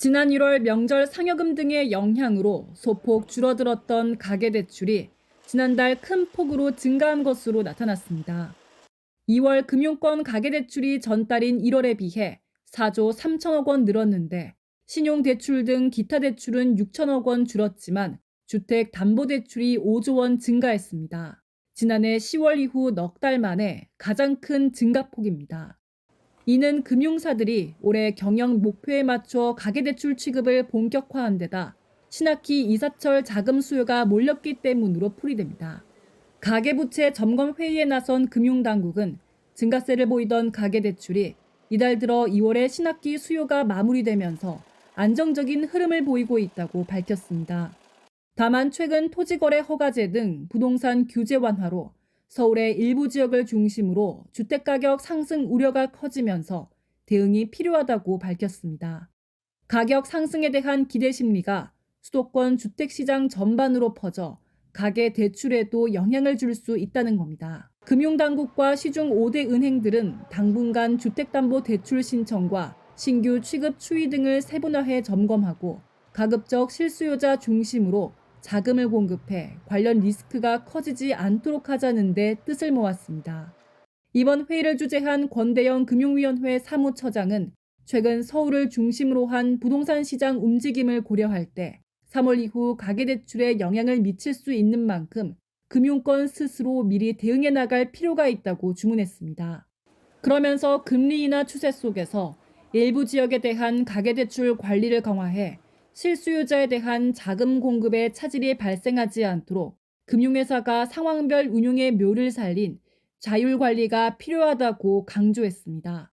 지난 1월 명절 상여금 등의 영향으로 소폭 줄어들었던 가계대출이 지난달 큰 폭으로 증가한 것으로 나타났습니다. 2월 금융권 가계대출이 전달인 1월에 비해 4조 3천억 원 늘었는데 신용대출 등 기타 대출은 6천억 원 줄었지만 주택담보대출이 5조 원 증가했습니다. 지난해 10월 이후 넉 달 만에 가장 큰 증가폭입니다. 이는 금융사들이 올해 경영 목표에 맞춰 가계대출 취급을 본격화한 데다 신학기 이사철 자금 수요가 몰렸기 때문으로 풀이됩니다. 가계부채 점검 회의에 나선 금융당국은 증가세를 보이던 가계대출이 이달 들어 2월에 신학기 수요가 마무리되면서 안정적인 흐름을 보이고 있다고 밝혔습니다. 다만 최근 토지거래 허가제 등 부동산 규제 완화로 서울의 일부 지역을 중심으로 주택가격 상승 우려가 커지면서 대응이 필요하다고 밝혔습니다. 가격 상승에 대한 기대 심리가 수도권 주택시장 전반으로 퍼져 가계 대출에도 영향을 줄 수 있다는 겁니다. 금융당국과 시중 5대 은행들은 당분간 주택담보대출 신청과 신규 취급 추이 등을 세분화해 점검하고 가급적 실수요자 중심으로 자금을 공급해 관련 리스크가 커지지 않도록 하자는 데 뜻을 모았습니다. 이번 회의를 주재한 권대영 금융위원회 사무처장은 최근 서울을 중심으로 한 부동산 시장 움직임을 고려할 때 3월 이후 가계대출에 영향을 미칠 수 있는 만큼 금융권 스스로 미리 대응해 나갈 필요가 있다고 주문했습니다. 그러면서 금리 인하 추세 속에서 일부 지역에 대한 가계대출 관리를 강화해 실수요자에 대한 자금 공급에 차질이 발생하지 않도록 금융회사가 상황별 운용의 묘를 살린 자율 관리가 필요하다고 강조했습니다.